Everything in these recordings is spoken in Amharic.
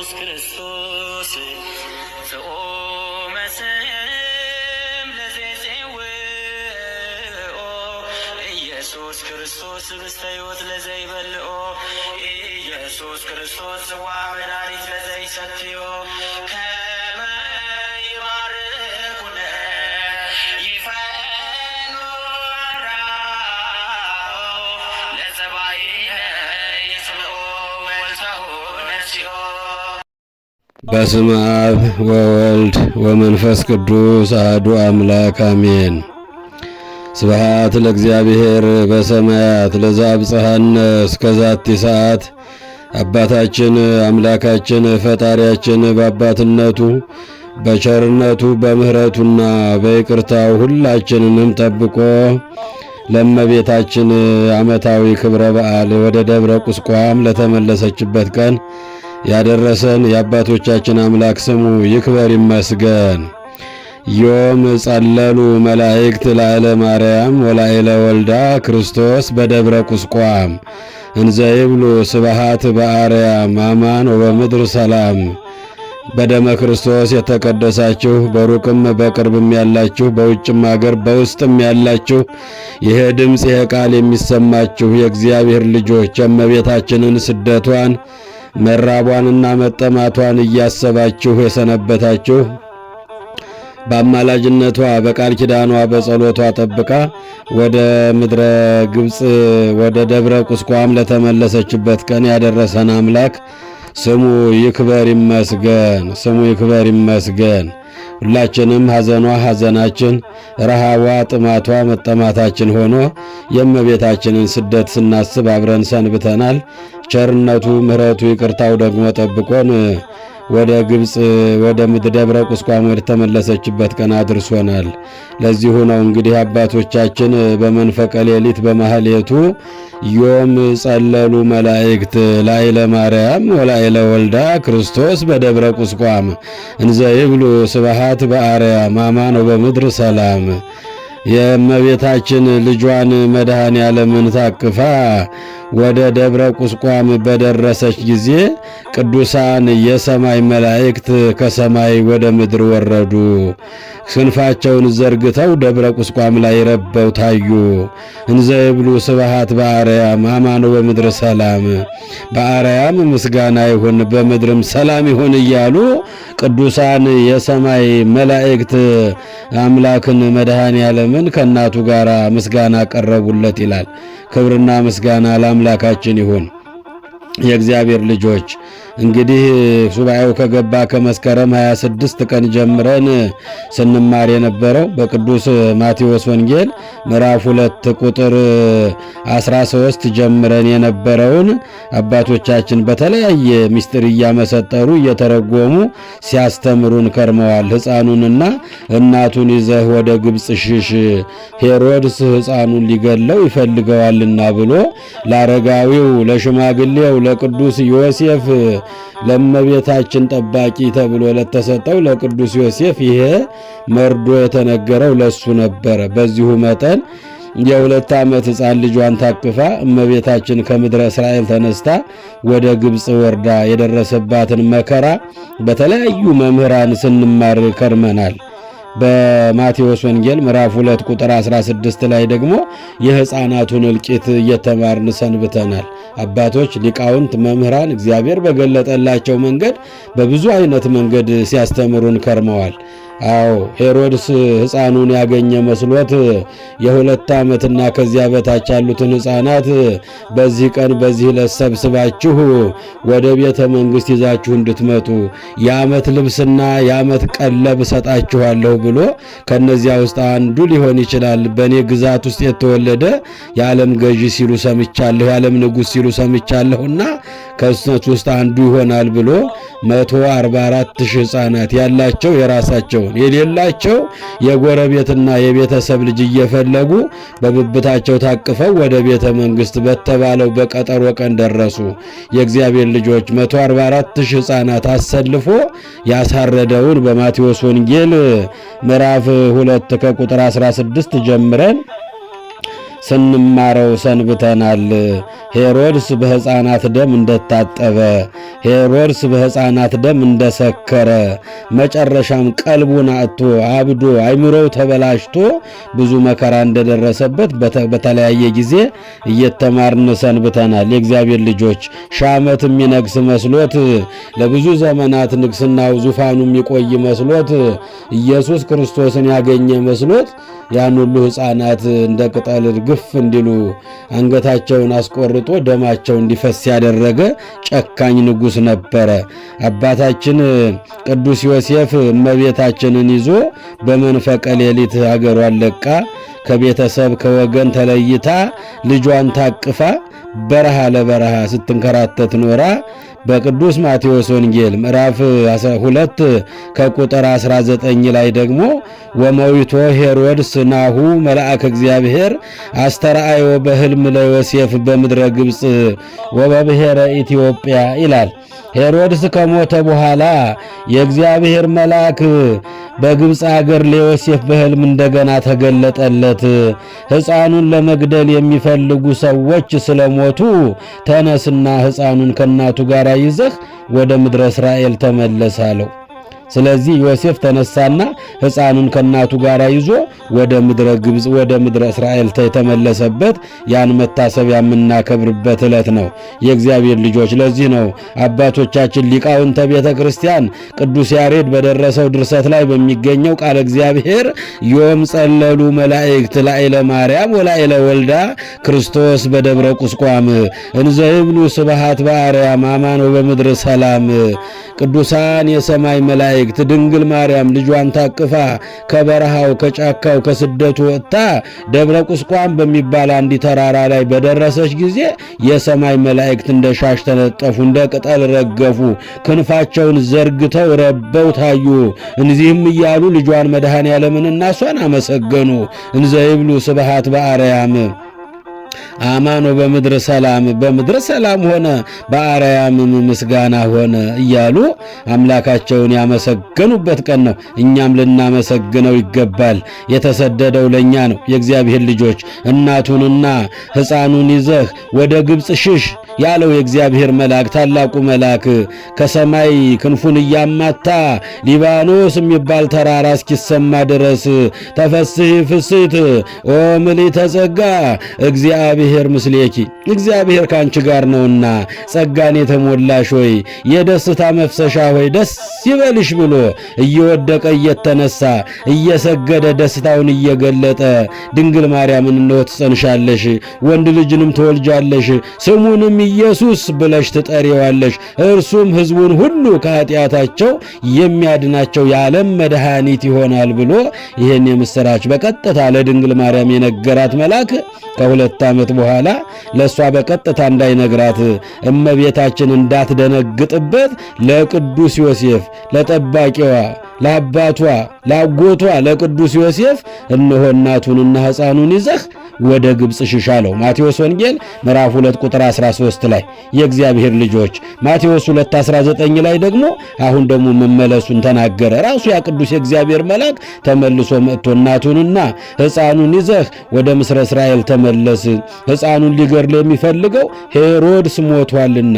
ኢየሱስ ክርስቶስ ዘኦመ ስም ለዘይጼውኦ ኢየሱስ ክርስቶስ ህብስተ ሕይወት ለዘይበልዖ ኢየሱስ ክርስቶስ ጽዋ መድኃኒት ለዘይሰትዮ ከመ ይባርኩነ ይፈኑ አራው ለጸባኢነ ይጽምዑ ወልተሁ ነሲኦ። በስመ አብ ወወልድ ወመንፈስ ቅዱስ አሐዱ አምላክ አሜን። ስብሐት ለእግዚአብሔር በሰማያት ለዘአብጽሐነ እስከዛቲ ሰዓት። አባታችን አምላካችን ፈጣሪያችን በአባትነቱ በቸርነቱ በምሕረቱና በይቅርታው ሁላችንንም ጠብቆ ለእመቤታችን ዓመታዊ ክብረ በዓል ወደ ደብረ ቁስቋም ለተመለሰችበት ቀን ያደረሰን የአባቶቻችን አምላክ ስሙ ይክበር ይመስገን። ዮም ጸለሉ መላእክት ላዕለ ማርያም ወላዕለ ወልዳ ክርስቶስ በደብረ ቁስቋም እንዘ ይብሉ ስብሐት በአርያም አማን ወበምድር ሰላም። በደመ ክርስቶስ የተቀደሳችሁ በሩቅም በቅርብም ያላችሁ በውጭም አገር በውስጥም ያላችሁ ይሄ ድምፅ ይሄ ቃል የሚሰማችሁ የእግዚአብሔር ልጆች የእመቤታችንን ስደቷን መራቧንና መጠማቷን እያሰባችሁ የሰነበታችሁ በአማላጅነቷ በቃል ኪዳኗ በጸሎቷ ጠብቃ ወደ ምድረ ግብፅ ወደ ደብረ ቁስቋም ለተመለሰችበት ቀን ያደረሰን አምላክ ስሙ ይክበር ይመስገን። ስሙ ይክበር ይመስገን። ሁላችንም ሐዘኗ ሐዘናችን፣ ረሃቧ ጥማቷ መጠማታችን ሆኖ የእመቤታችንን ስደት ስናስብ አብረን ሰንብተናል። ቸርነቱ ምሕረቱ ይቅርታው ደግሞ ጠብቆን ወደ ግብፅ ወደ ደብረ ቁስቋም ወደ ተመለሰችበት ቀን አድርሶናል። ለዚሁ ነው እንግዲህ አባቶቻችን በመንፈቀ ሌሊት በማህሌቱ ዮም ጸለሉ መላእክት ላዕለ ማርያም ወላዕለ ወልዳ ክርስቶስ በደብረ ቁስቋም እንዘ ይብሉ ስብሐት በአርያም አማን ወበምድር ሰላም። የእመቤታችን ልጇን መድኃኔ ዓለምን ታቅፋ ወደ ደብረ ቁስቋም በደረሰች ጊዜ ቅዱሳን የሰማይ መላእክት ከሰማይ ወደ ምድር ወረዱ። ክንፋቸውን ዘርግተው ደብረ ቁስቋም ላይ ረበው ታዩ። እንዘ ይብሉ ስብሐት በአርያም አማን ወበምድር ሰላም። በአርያም ምስጋና ይሁን በምድርም ሰላም ይሁን እያሉ ቅዱሳን የሰማይ መላእክት አምላክን መድኃኔ ዓለምን ከእናቱ ጋር ምስጋና ቀረቡለት ይላል። ክብርና ምስጋና ለአምላካችን ይሁን። የእግዚአብሔር ልጆች እንግዲህ ሱባኤው ከገባ ከመስከረም 26 ቀን ጀምረን ስንማር የነበረው በቅዱስ ማቴዎስ ወንጌል ምዕራፍ 2 ቁጥር 13 ጀምረን የነበረውን አባቶቻችን በተለያየ ምስጢር እያመሰጠሩ እየተረጎሙ ሲያስተምሩን ከርመዋል። ሕፃኑንና እናቱን ይዘህ ወደ ግብፅ ሽሽ፣ ሄሮድስ ሕፃኑን ሊገለው ይፈልገዋልና ብሎ ለአረጋዊው ለሽማግሌው ለቅዱስ ዮሴፍ ለእመቤታችን ጠባቂ ተብሎ ለተሰጠው ለቅዱስ ዮሴፍ ይሄ መርዶ የተነገረው ለሱ ነበረ። በዚሁ መጠን የ2 ዓመት ሕፃን ልጇን ታቅፋ እመቤታችን ከምድረ እስራኤል ተነስታ ወደ ግብፅ ወርዳ የደረሰባትን መከራ በተለያዩ መምህራን ስንማር ከርመናል። በማቴዎስ ወንጌል ምዕራፍ 2 ቁጥር 16 ላይ ደግሞ የሕፃናቱን እልቂት እየተማርን ሰንብተናል። አባቶች ሊቃውንት መምህራን እግዚአብሔር በገለጠላቸው መንገድ በብዙ አይነት መንገድ ሲያስተምሩን ከርመዋል። አዎ ሄሮድስ ሕፃኑን ያገኘ መስሎት የ2 ዓመትና ከዚያ በታች ያሉትን ሕፃናት በዚህ ቀን በዚህ ዕለት ሰብስባችሁ ወደ ቤተ መንግሥት ይዛችሁ እንድትመጡ የዓመት ልብስና የዓመት ቀለብ እሰጣችኋለሁ ብሎ ከነዚያ ውስጥ አንዱ ሊሆን ይችላል በእኔ ግዛት ውስጥ የተወለደ የዓለም ገዢ ሲሉ ሰምቻለሁ፣ የዓለም ንጉሥ ሲሉ ሰምቻለሁና ከእነሱ ውስጥ አንዱ ይሆናል ብሎ 144,000 ሕፃናት ያላቸው የራሳቸውን የሌላቸው የጎረቤትና የቤተሰብ ልጅ እየፈለጉ በብብታቸው ታቅፈው ወደ ቤተ መንግሥት በተባለው በቀጠሮ ቀን ደረሱ። የእግዚአብሔር ልጆች 144,000 ሕፃናት አሰልፎ ያሳረደውን በማቴዎስ ወንጌል ምዕራፍ 2 ከቁጥር 16 ጀምረን ስንማረው ሰንብተናል። ሄሮድስ በሕፃናት ደም እንደታጠበ፣ ሄሮድስ በሕፃናት ደም እንደሰከረ፣ መጨረሻም ቀልቡን አጥቶ አብዶ አይምሮው ተበላሽቶ ብዙ መከራ እንደደረሰበት በተለያየ ጊዜ እየተማርን ሰንብተናል። የእግዚአብሔር ልጆች ሺህ ዓመት የሚነግስ መስሎት ለብዙ ዘመናት ንግስናው ዙፋኑ የሚቆይ መስሎት ኢየሱስ ክርስቶስን ያገኘ መስሎት ያን ሁሉ ሕፃናት እንደ ቅጠል ግፍ እንዲሉ አንገታቸውን አስቆርጦ ደማቸው እንዲፈስ ያደረገ ጨካኝ ንጉሥ ነበረ። አባታችን ቅዱስ ዮሴፍ እመቤታችንን ይዞ በመንፈቀ ሌሊት ሀገሯን ለቃ ከቤተሰብ ከወገን ተለይታ ልጇን ታቅፋ በረሃ ለበረሃ ስትንከራተት ኖራ በቅዱስ ማቴዎስ ወንጌል ምዕራፍ 2 ከቁጥር 19 ላይ ደግሞ ወመዊቶ ሄሮድስ ናሁ መልአከ እግዚአብሔር አስተርአዮ በሕልም ለዮሴፍ በምድረ ግብፅ ወበብሔረ ኢትዮጵያ ይላል። ሄሮድስ ከሞተ በኋላ የእግዚአብሔር መልአክ በግብፅ አገር ለዮሴፍ በሕልም እንደገና ተገለጠለት። ሕፃኑን ለመግደል የሚፈልጉ ሰዎች ስለሞቱ ተነስና ሕፃኑን ከእናቱ ጋር ይዘህ ወደ ምድረ እስራኤል ተመለስ አለው። ስለዚህ ዮሴፍ ተነሳና ሕፃኑን ከእናቱ ጋር ይዞ ወደ ምድረ ግብፅ ወደ ምድረ እስራኤል የተመለሰበት ያን መታሰቢያ የምናከብርበት ዕለት ነው። የእግዚአብሔር ልጆች ለዚህ ነው አባቶቻችን ሊቃውንተ ቤተ ክርስቲያን ቅዱስ ያሬድ በደረሰው ድርሰት ላይ በሚገኘው ቃለ እግዚአብሔር ዮም ጸለሉ መላእክት ላዕለ ማርያም ወላዕለ ወልዳ ክርስቶስ በደብረ ቁስቋም እንዘ ይብሉ ስብሐት በአርያም አማን ወበምድር ሰላም። ቅዱሳን የሰማይ መላእክት ድንግል ማርያም ልጇን ታቅፋ ከበረሃው ከጫካው ከስደቱ ወጥታ ደብረ ቁስቋም በሚባል አንዲ ተራራ ላይ በደረሰች ጊዜ የሰማይ መላእክት እንደ ሻሽ ተነጠፉ፣ እንደ ቅጠል ረገፉ፣ ክንፋቸውን ዘርግተው ረበው ታዩ። እንዚህም እያሉ ልጇን መድኃኔ ዓለምን እና እሷን አመሰገኑ። እንዘ ይብሉ ስብሐት በአርያም አማኖ በምድር ሰላም፣ በምድር ሰላም ሆነ በአርያም ምስጋና ሆነ እያሉ አምላካቸውን ያመሰገኑበት ቀን ነው። እኛም ልናመሰግነው ይገባል። የተሰደደው ለኛ ነው። የእግዚአብሔር ልጆች እናቱንና ሕፃኑን ይዘህ ወደ ግብፅ ሽሽ ያለው የእግዚአብሔር መልአክ ታላቁ መልአክ ከሰማይ ክንፉን እያማታ ሊባኖስ የሚባል ተራራ እስኪሰማ ድረስ ተፈስሒ ፍስሕት ኦ ምልዕተ ጸጋ እግዚአብሔር ምስሌኪ፣ እግዚአብሔር ካንቺ ጋር ነውና ጸጋን የተሞላሽ ሆይ የደስታ መፍሰሻ ሆይ ደስ ይበልሽ ብሎ እየወደቀ እየተነሳ እየሰገደ ደስታውን እየገለጠ ድንግል ማርያምን እነሆ ትጸንሻለሽ፣ ወንድ ልጅንም ትወልጃለሽ፣ ስሙንም ኢየሱስ ብለሽ ትጠሪዋለሽ፣ እርሱም ሕዝቡን ሁሉ ከኃጢአታቸው የሚያድናቸው የዓለም መድኃኒት ይሆናል ብሎ ይህን የምሥራች በቀጥታ ለድንግል ማርያም የነገራት መልአክ ከሁለት ዓመት በኋላ ለእሷ በቀጥታ እንዳይነግራት እመቤታችን እንዳትደነግጥበት ለቅዱስ ዮሴፍ ለጠባቂዋ ለአባቷ ለአጎቷ ለቅዱስ ዮሴፍ እነሆ እናቱንና ሕፃኑን ይዘህ ወደ ግብፅ ሽሽ አለው። ማቴዎስ ወንጌል ምዕራፍ 2 ቁጥር 13 ላይ የእግዚአብሔር ልጆች ማቴዎስ 2:19 ላይ ደግሞ አሁን ደግሞ መመለሱን ተናገረ። ራሱ ያ ቅዱስ የእግዚአብሔር መልአክ ተመልሶ መጥቶ እናቱንና ሕፃኑን ይዘህ ወደ ምስረ እስራኤል ተመለስ፣ ሕፃኑን ሊገድል የሚፈልገው ሄሮድስ ሞቷልና።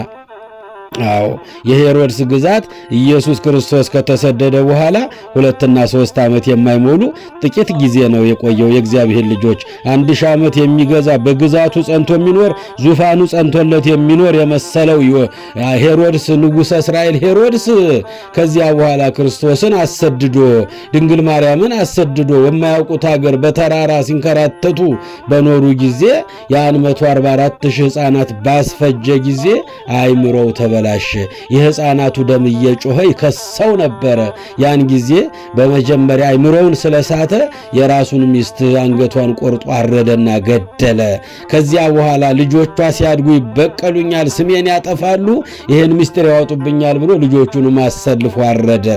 አዎ የሄሮድስ ግዛት ኢየሱስ ክርስቶስ ከተሰደደ በኋላ 2 እና 3 ዓመት የማይሞሉ ጥቂት ጊዜ ነው የቆየው። የእግዚአብሔር ልጆች 1000 ዓመት የሚገዛ በግዛቱ ጸንቶ የሚኖር ዙፋኑ ጸንቶለት የሚኖር የመሰለው ሄሮድስ ንጉሠ እስራኤል ሄሮድስ ከዚያ በኋላ ክርስቶስን አሰድዶ ድንግል ማርያምን አሰድዶ የማያውቁት ሀገር በተራራ ሲንከራተቱ በኖሩ ጊዜ ያን 144,000 ሕፃናት ባስፈጀ ጊዜ አይምሮው ተበላሸ። የሕፃናቱ ደም እየጮኸ ይከሰው ነበረ። ያን ጊዜ በመጀመሪያ አይምሮውን ስለሳተ የራሱን ሚስት አንገቷን ቆርጦ አረደና ገደለ። ከዚያ በኋላ ልጆቿ ሲያድጉ ይበቀሉኛል፣ ስሜን ያጠፋሉ፣ ይህን ምስጢር ያወጡብኛል ብሎ ልጆቹንም አሰልፎ አረደ።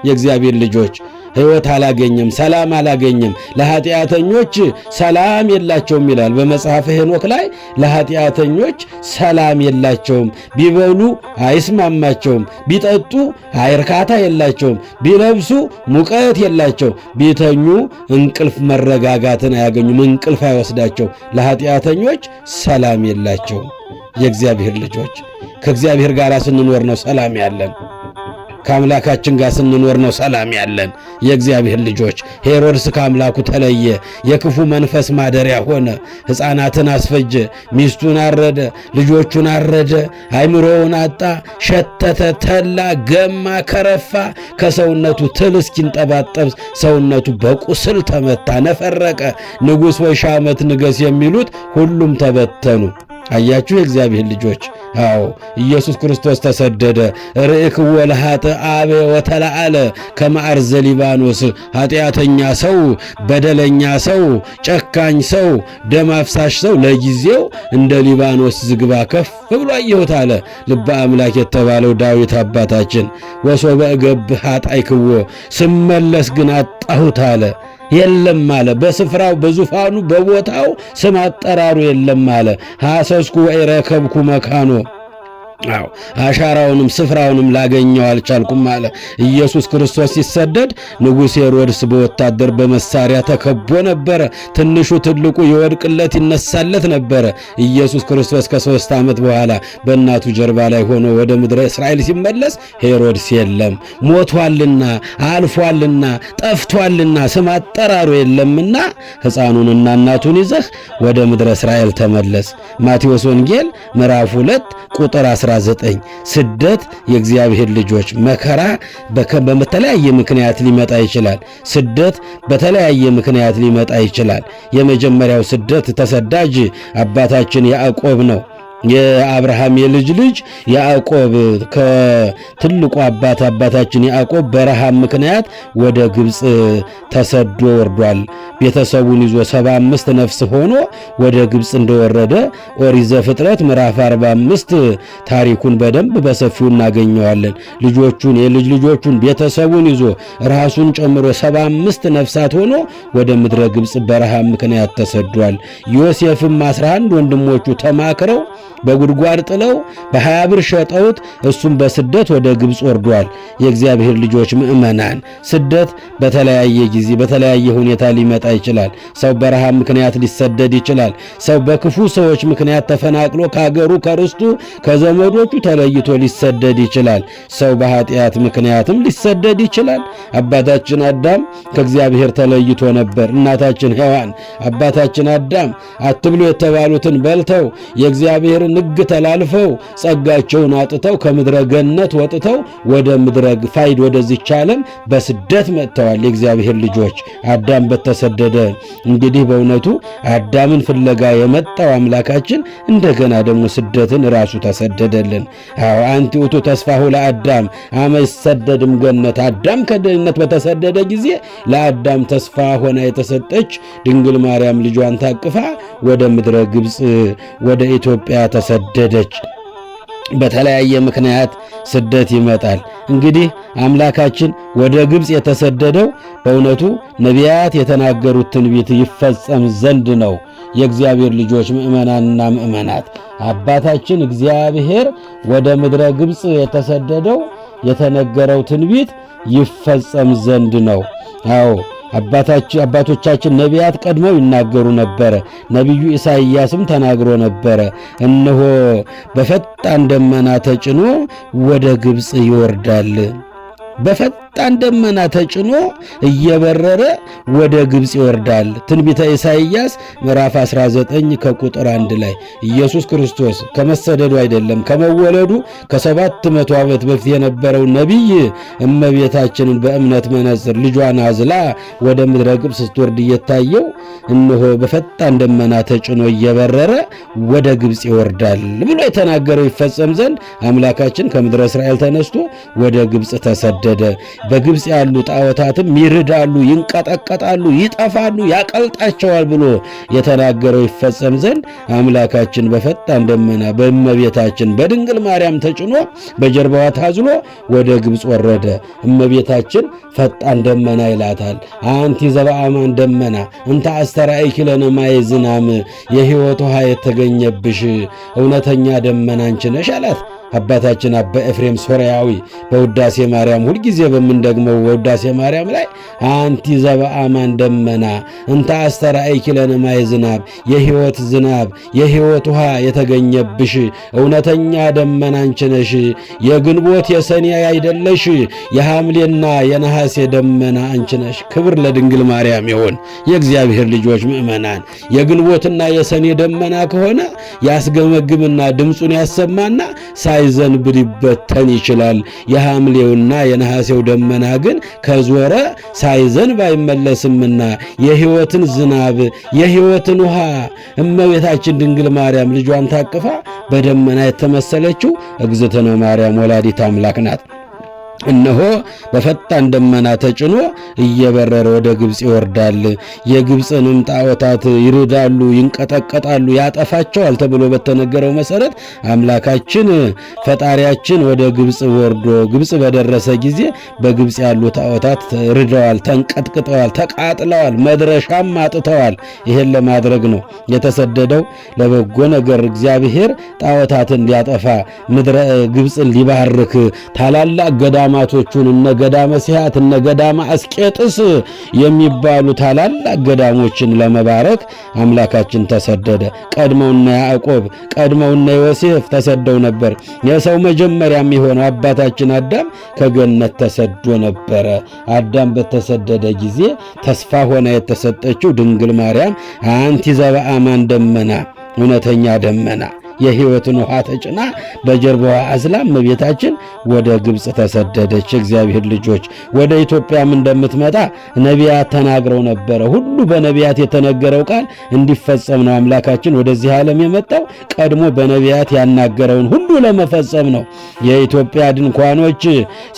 የእግዚአብሔር ልጆች ሕይወት አላገኘም፣ ሰላም አላገኘም። ለኃጢአተኞች ሰላም የላቸውም ይላል በመጽሐፈ ሄኖክ ላይ። ለኃጢአተኞች ሰላም የላቸውም፣ ቢበሉ አይስማማቸውም፣ ቢጠጡ እርካታ የላቸውም፣ ቢለብሱ ሙቀት የላቸው፣ ቢተኙ እንቅልፍ መረጋጋትን አያገኙም፣ እንቅልፍ አይወስዳቸው። ለኃጢአተኞች ሰላም የላቸውም። የእግዚአብሔር ልጆች ከእግዚአብሔር ጋር ስንኖር ነው ሰላም ያለን። ከአምላካችን ጋር ስንኖር ነው ሰላም ያለን። የእግዚአብሔር ልጆች ሄሮድስ ከአምላኩ ተለየ፣ የክፉ መንፈስ ማደሪያ ሆነ፣ ሕፃናትን አስፈጀ፣ ሚስቱን አረደ፣ ልጆቹን አረደ፣ አይምሮውን አጣ፣ ሸተተ፣ ተላ፣ ገማ፣ ከረፋ፣ ከሰውነቱ ትል እስኪንጠባጠብ ሰውነቱ በቁስል ተመታ፣ ነፈረቀ። ንጉሥ ወይ ሺህ ዓመት ንገስ የሚሉት ሁሉም ተበተኑ። አያችሁ የእግዚአብሔር ልጆች። አዎ ኢየሱስ ክርስቶስ ተሰደደ። ርዕክዎ ለኃጥአነ ወተለዓለ ከመ አርዘ ሊባኖስ። ኃጢአተኛ ሰው፣ በደለኛ ሰው፣ ጨካኝ ሰው፣ ደም አፍሳሽ ሰው ለጊዜው እንደ ሊባኖስ ዝግባ ከፍ ብሎ አየሁት አለ ልበ አምላክ የተባለው ዳዊት አባታችን። ወሶበ እገብእ ኃጣይክዎ፣ ስመለስ ግን አጣሁት አለ። የለም አለ። በስፍራው በዙፋኑ በቦታው ስም አጠራሩ የለም አለ። ሐሰስኩ ወኢረከብኩ መካኖ፣ አዎ አሻራውንም ስፍራውንም ላገኘው አልቻልኩም አለ። ኢየሱስ ክርስቶስ ሲሰደድ ንጉሥ ሄሮድስ በወታደር በመሳሪያ ተከቦ ነበረ። ትንሹ ትልቁ ይወድቅለት ይነሳለት ነበረ። ኢየሱስ ክርስቶስ ከ3 ዓመት በኋላ በእናቱ ጀርባ ላይ ሆኖ ወደ ምድረ እስራኤል ሲመለስ ሄሮድስ የለም፣ ሞቷልና፣ አልፏልና፣ ጠፍቷልና፣ ስም አጠራሩ የለምና ሕፃኑንና እናቱን ይዘህ ወደ ምድረ እስራኤል ተመለስ። ማቴዎስ ወንጌል ምዕራፍ 2 ቁጥር 19። ስደት የእግዚአብሔር ልጆች መከራ በተለያየ ምክንያት ሊመጣ ይችላል። ስደት በተለያየ ምክንያት ሊመጣ ይችላል። የመጀመሪያው ስደት ተሰዳጅ አባታችን ያዕቆብ ነው። የአብርሃም የልጅ ልጅ ያዕቆብ ከትልቁ አባታችን ያዕቆብ በረሃብ ምክንያት ወደ ግብፅ ተሰዶ ወርዷል። ቤተሰቡን ይዞ 75 ነፍስ ሆኖ ወደ ግብፅ እንደወረደ ኦሪት ዘፍጥረት ምዕራፍ 45 ታሪኩን በደንብ በሰፊው እናገኘዋለን። ልጆቹን የልጅ ልጆቹን ቤተሰቡን ይዞ ራሱን ጨምሮ 75 ነፍሳት ሆኖ ወደ ምድረ ግብፅ በረሃብ ምክንያት ተሰዷል። ዮሴፍም 11 ወንድሞቹ ተማክረው በጉድጓድ ጥለው በ20 ብር ሸጠውት እሱም በስደት ወደ ግብፅ ወርዷል። የእግዚአብሔር ልጆች ምእመናን፣ ስደት በተለያየ ጊዜ በተለያየ ሁኔታ ሊመጣ ይችላል። ሰው በረሃብ ምክንያት ሊሰደድ ይችላል። ሰው በክፉ ሰዎች ምክንያት ተፈናቅሎ ከሀገሩ ከርስቱ ከዘመዶቹ ተለይቶ ሊሰደድ ይችላል። ሰው በኃጢአት ምክንያትም ሊሰደድ ይችላል። አባታችን አዳም ከእግዚአብሔር ተለይቶ ነበር። እናታችን ሔዋን አባታችን አዳም አትብሉ የተባሉትን በልተው የእግዚአብሔር ንግ ተላልፈው ጸጋቸውን አጥተው ከምድረ ገነት ወጥተው ወደ ምድረ ፋይድ ወደዚች ዓለም በስደት መጥተዋል። የእግዚአብሔር ልጆች አዳም በተሰደደ እንግዲህ በእውነቱ አዳምን ፍለጋ የመጣው አምላካችን እንደገና ደግሞ ስደትን ራሱ ተሰደደልን። አዎ አንቲ ውእቱ ተስፋሁ ለአዳም አመ ይሰደድም ገነት። አዳም ከገነት በተሰደደ ጊዜ ለአዳም ተስፋ ሆና የተሰጠች ድንግል ማርያም ልጇን ታቅፋ ወደ ምድረ ግብፅ ወደ ኢትዮጵያ ተሰደደች። በተለያየ ምክንያት ስደት ይመጣል። እንግዲህ አምላካችን ወደ ግብፅ የተሰደደው በእውነቱ ነቢያት የተናገሩት ትንቢት ይፈጸም ዘንድ ነው። የእግዚአብሔር ልጆች ምእመናንና ምእመናት አባታችን እግዚአብሔር ወደ ምድረ ግብፅ የተሰደደው የተነገረው ትንቢት ይፈጸም ዘንድ ነው። አዎ አባቶቻችን ነቢያት ቀድመው ይናገሩ ነበረ። ነቢዩ ኢሳይያስም ተናግሮ ነበረ። እነሆ በፈጣን ደመና ተጭኖ ወደ ግብፅ ይወርዳል። በፈጣን ደመና ተጭኖ እየበረረ ወደ ግብፅ ይወርዳል። ትንቢተ ኢሳይያስ ምዕራፍ 19 ከቁጥር 1 ላይ ኢየሱስ ክርስቶስ ከመሰደዱ አይደለም ከመወለዱ ከ700 ዓመት በፊት የነበረው ነቢይ እመቤታችንን በእምነት መነጽር ልጇን አዝላ ወደ ምድረ ግብፅ ስትወርድ እየታየው እነሆ በፈጣን ደመና ተጭኖ እየበረረ ወደ ግብፅ ይወርዳል ብሎ የተናገረው ይፈጸም ዘንድ አምላካችን ከምድረ እስራኤል ተነስቶ ወደ ግብፅ ተሰደደ። በግብፅ ያሉ ጣዖታትም ይርዳሉ፣ ይንቀጠቀጣሉ፣ ይጠፋሉ፣ ያቀልጣቸዋል ብሎ የተናገረው ይፈጸም ዘንድ አምላካችን በፈጣን ደመና በእመቤታችን በድንግል ማርያም ተጭኖ በጀርባዋ ታዝሎ ወደ ግብፅ ወረደ። እመቤታችን ፈጣን ደመና ይላታል። አንቲ ዘበአማን ደመና እንተ አስተርአይኪ ለነ ማየ ዝናም፣ የሕይወት ውሃ የተገኘብሽ እውነተኛ ደመና አንቺ ነሽ አላት። አባታችን አባ ኤፍሬም ሶርያዊ በውዳሴ ማርያም ሁልጊዜ በምንደግመው በውዳሴ ማርያም ላይ አንቲ ዘበአማን ደመና እንተ አስተርአይኪ ለነ ማየ ዝናብ፣ የሕይወት ዝናብ የሕይወት ውሃ የተገኘብሽ እውነተኛ ደመና አንቺ ነሽ፣ የግንቦት የሰኔ አይደለሽ፣ የሐምሌና የነሐሴ ደመና አንቺ ነሽ። ክብር ለድንግል ማርያም ይሁን። የእግዚአብሔር ልጆች ምእመናን፣ የግንቦትና የሰኔ ደመና ከሆነ ያስገመግምና ድምፁን ያሰማና ሳይዘንብ ሊበተን ይችላል። የሐምሌውና የነሐሴው ደመና ግን ከዞረ ሳይዘንብ አይመለስምና የሕይወትን ዝናብ የሕይወትን ውሃ እመቤታችን ድንግል ማርያም ልጇን ታቅፋ በደመና የተመሰለችው እግዝእትነ ማርያም ወላዲት አምላክ ናት። እነሆ በፈጣን ደመና ተጭኖ እየበረረ ወደ ግብፅ ይወርዳል። የግብፅንም ጣዖታት ይርዳሉ፣ ይንቀጠቀጣሉ፣ ያጠፋቸዋል ተብሎ በተነገረው መሰረት አምላካችን ፈጣሪያችን ወደ ግብፅ ወርዶ ግብፅ በደረሰ ጊዜ በግብፅ ያሉ ጣዖታት ርደዋል፣ ተንቀጥቅጠዋል፣ ተቃጥለዋል፣ መድረሻም አጥተዋል። ይሄን ለማድረግ ነው የተሰደደው። ለበጎ ነገር እግዚአብሔር ጣዖታትን ሊያጠፋ ምድረ ግብፅን ሊባርክ ታላላቅ ገዳማቶቹን እነ ገዳመ ሲሃት እነ ገዳመ አስቄጥስ የሚባሉ ታላላቅ ገዳሞችን ለመባረክ አምላካችን ተሰደደ። ቀድመውና ያዕቆብ ቀድመውና ዮሴፍ ተሰደው ነበር። የሰው መጀመሪያም የሆነው አባታችን አዳም ከገነት ተሰዶ ነበረ። አዳም በተሰደደ ጊዜ ተስፋ ሆና የተሰጠችው ድንግል ማርያም አንቲ ዘበአማን ደመና እውነተኛ ደመና የሕይወትን ውሃ ተጭና በጀርባዋ አዝላ እመቤታችን ወደ ግብፅ ተሰደደች። እግዚአብሔር ልጆች ወደ ኢትዮጵያም እንደምትመጣ ነቢያት ተናግረው ነበረ። ሁሉ በነቢያት የተነገረው ቃል እንዲፈጸም ነው አምላካችን ወደዚህ ዓለም የመጣው። ቀድሞ በነቢያት ያናገረውን ሁሉ ለመፈጸም ነው። የኢትዮጵያ ድንኳኖች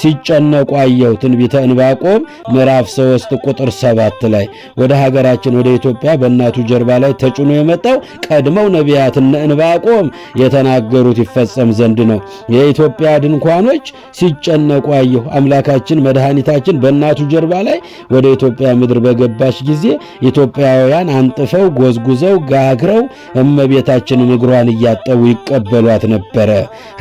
ሲጨነቁ አየሁ። ትንቢተ ዕንባቆም ምዕራፍ 3 ቁጥር 7 ላይ ወደ ሀገራችን ወደ ኢትዮጵያ በእናቱ ጀርባ ላይ ተጭኖ የመጣው ቀድመው ነቢያት እነ ዕንባቆም የተናገሩት ይፈጸም ዘንድ ነው። የኢትዮጵያ ድንኳኖች ሲጨነቁ አየሁ። አምላካችን መድኃኒታችን በእናቱ ጀርባ ላይ ወደ ኢትዮጵያ ምድር በገባች ጊዜ ኢትዮጵያውያን አንጥፈው ጎዝጉዘው ጋግረው እመቤታችንን እግሯን እያጠቡ ይቀበሏት ነበረ።